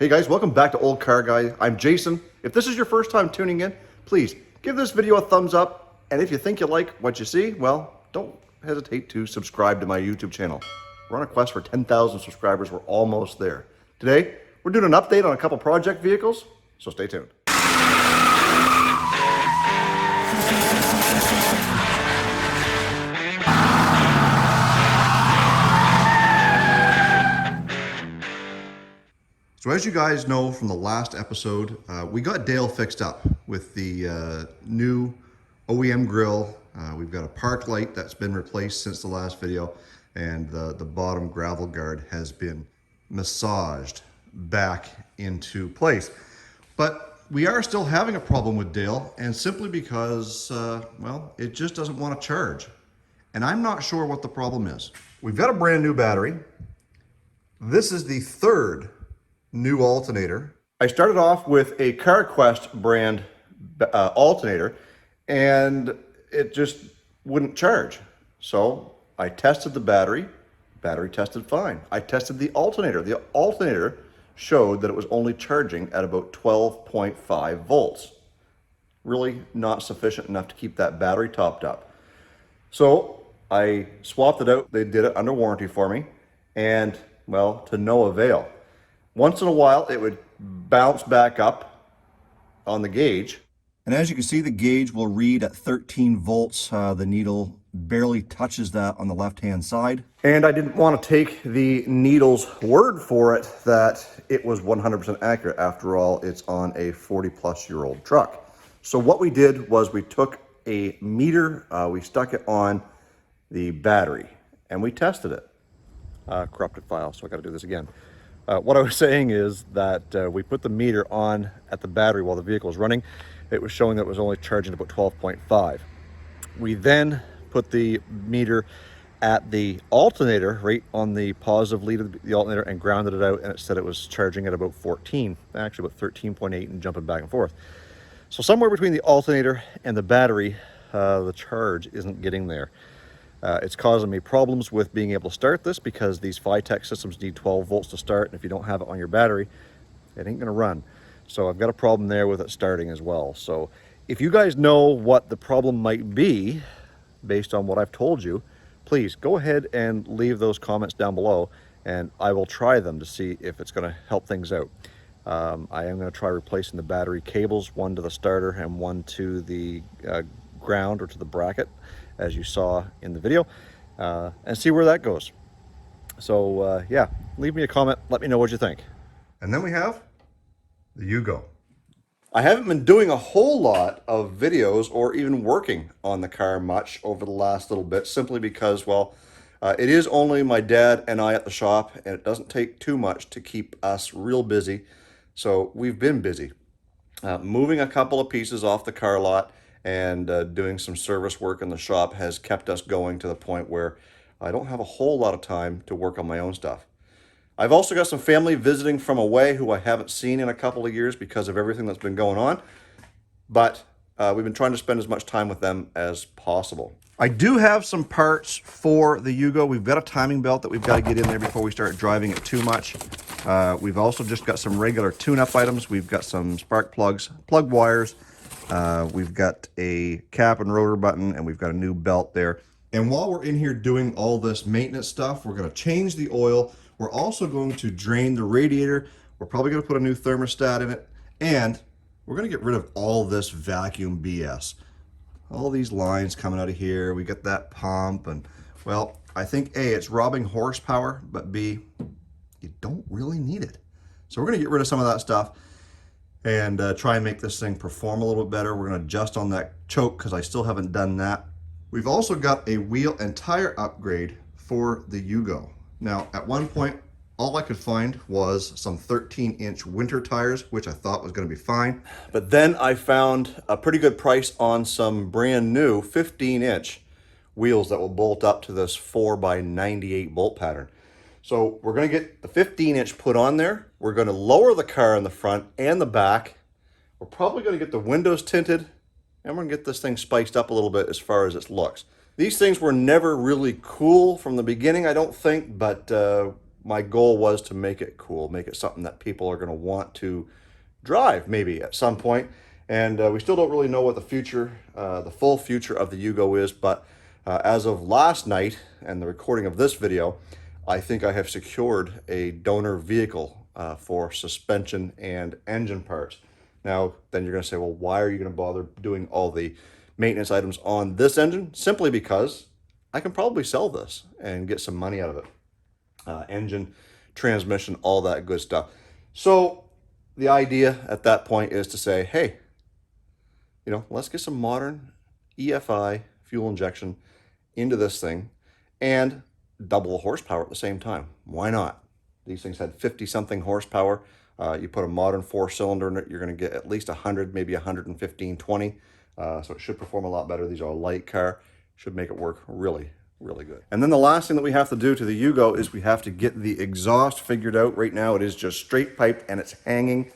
Hey guys, welcome back to Olde Carr Guy. I'm Jason. If this is your first time tuning in, please give this video a thumbs up. And if you think you like what you see, well, don't hesitate to subscribe to my YouTube channel. We're on a quest for 10,000 subscribers. We're almost there. Today, we're doing an update on a couple project vehicles, so stay tuned. So as you guys know from the last episode, we got Dale fixed up with the new OEM grill. We've got a park light that's been replaced since the last video, and the bottom gravel guard has been massaged back into place. But we are still having a problem with Dale, and simply because, well, it just doesn't want to charge. And I'm not sure what the problem is. We've got a brand new battery. This is the third new alternator. I started off with a CarQuest brand alternator, and it just wouldn't charge. So I tested the battery tested fine. I tested the alternator. The alternator showed that it was only charging at about 12.5 volts. Really not sufficient enough to keep that battery topped up. So I swapped it out. They did it under warranty for me, and well, to no avail. Once in a while, it would bounce back up on the gauge. And as you can see, the gauge will read at 13 volts. The needle barely touches that on the left-hand side. And I didn't want to take the needle's word for it that it was 100% accurate. After all, it's on a 40-plus-year-old truck. So what we did was we took a meter, we stuck it on the battery, and we tested it. Corrupted file, so I got to do this again. What I was saying is that we put the meter on at the battery while the vehicle was running. It was showing that it was only charging about 12.5. We then put the meter at the alternator, right on the positive lead of the alternator, and grounded it out, and it said it was charging at about 14, actually about 13.8, and jumping back and forth. So somewhere between the alternator and the battery, the charge isn't getting there. It's causing me problems with being able to start this because these Phytech systems need 12 volts to start, and if you don't have it on your battery, it ain't gonna run. So I've got a problem there with it starting as well. So if you guys know what the problem might be, based on what I've told you, please go ahead and leave those comments down below, and I will try them to see if it's gonna help things out. I am gonna try replacing the battery cables, one to the starter and one to the ground or to the bracket, as you saw in the video, and see where that goes. So yeah, leave me a comment, let me know what you think. And then we have the Yugo. I haven't been doing a whole lot of videos or even working on the car much over the last little bit, simply because, well, it is only my dad and I at the shop, and it doesn't take too much to keep us real busy. So we've been busy moving a couple of pieces off the car lot, and doing some service work in the shop has kept us going to the point where I don't have a whole lot of time to work on my own stuff. I've also got some family visiting from away who I haven't seen in a couple of years because of everything that's been going on, but we've been trying to spend as much time with them as possible. I do have some parts for the Yugo. We've got a timing belt that we've got to get in there before we start driving it too much. We've also just got some regular tune-up items. We've got some spark plugs, plug wires. We've got a cap and rotor button, and we've got a new belt there. And while we're in here doing all this maintenance stuff, we're going to change the oil. We're also going to drain the radiator. We're probably going to put a new thermostat in it, and we're going to get rid of all this vacuum BS. All these lines coming out of here. We got that pump, and well, I think A, it's robbing horsepower, but B, you don't really need it. So we're going to get rid of some of that stuff and try and make this thing perform a little bit better. We're going to adjust on that choke because I still haven't done that. We've also got a wheel and tire upgrade for the Yugo. Now, at one point, all I could find was some 13-inch winter tires, which I thought was going to be fine. But then I found a pretty good price on some brand new 15-inch wheels that will bolt up to this 4x98 bolt pattern. So we're going to get the 15-inch put on there. We're going to lower the car in the front and the back. We're probably going to get the windows tinted, and we're going to get this thing spiced up a little bit as far as its looks. These things were never really cool from the beginning, I don't think, but my goal was to make it cool, make it something that people are going to want to drive maybe at some point. And we still don't really know what the future, the full future of the Yugo is, but as of last night and the recording of this video, I think I have secured a donor vehicle for suspension and engine parts. Now, then you're going to say, well, why are you going to bother doing all the maintenance items on this engine? Simply because I can probably sell this and get some money out of it. Engine, transmission, all that good stuff. So the idea at that point is to say, hey, you know, let's get some modern EFI fuel injection into this thing and double the horsepower at the same time. Why not? These things had 50 something horsepower. You put a modern 4-cylinder in it, you're going to get at least 100, maybe 115, 20. So it should perform a lot better. These are a light car. Should make it work really, really good. And then the last thing that we have to do to the Yugo is we have to get the exhaust figured out. Right now it is just straight piped and it's hanging.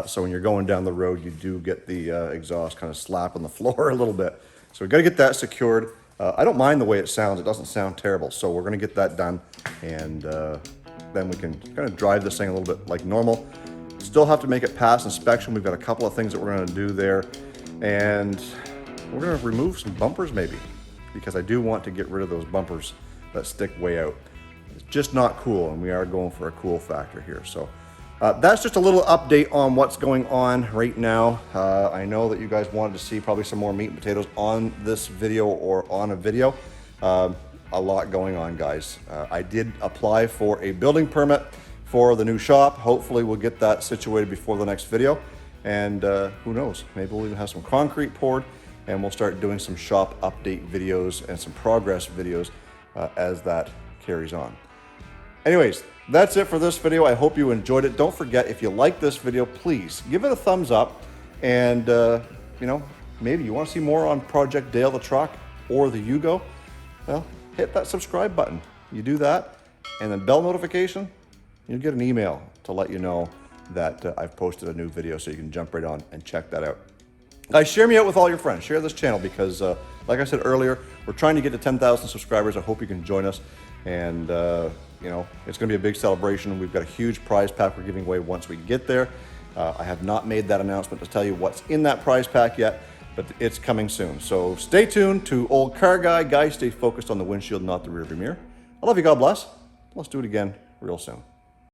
So when you're going down the road, you do get the exhaust kind of slapping the floor a little bit. So we've got to get that secured. I don't mind the way it sounds. It doesn't sound terrible. So we're going to get that done. And then we can kind of drive this thing a little bit like normal. Still have to make it pass inspection. We've got a couple of things that we're going to do there. And we're going to remove some bumpers maybe, because I do want to get rid of those bumpers that stick way out. It's just not cool, and we are going for a cool factor here. So that's just a little update on what's going on right now. I know that you guys wanted to see probably some more meat and potatoes on this video or on a video. A lot going on, guys. I did apply for a building permit for the new shop. Hopefully we'll get that situated before the next video. And who knows, maybe we'll even have some concrete poured and we'll start doing some shop update videos and some progress videos as that carries on. Anyways, that's it for this video. I hope you enjoyed it. Don't forget, if you like this video, please give it a thumbs up. And, you know, maybe you want to see more on Project Dale the truck or the Yugo. Well, hit that subscribe button. You do that, and then bell notification, you'll get an email to let you know that I've posted a new video, so you can jump right on and check that out. Guys, share me out with all your friends. Share this channel because, like I said earlier, we're trying to get to 10,000 subscribers. I hope you can join us. And, you know, it's going to be a big celebration. We've got a huge prize pack we're giving away once we get there. I have not made that announcement to tell you what's in that prize pack yet, but it's coming soon. So stay tuned to Olde Carr Guy. Guys, stay focused on the windshield, not the rearview mirror. I love you. God bless. Let's do it again real soon.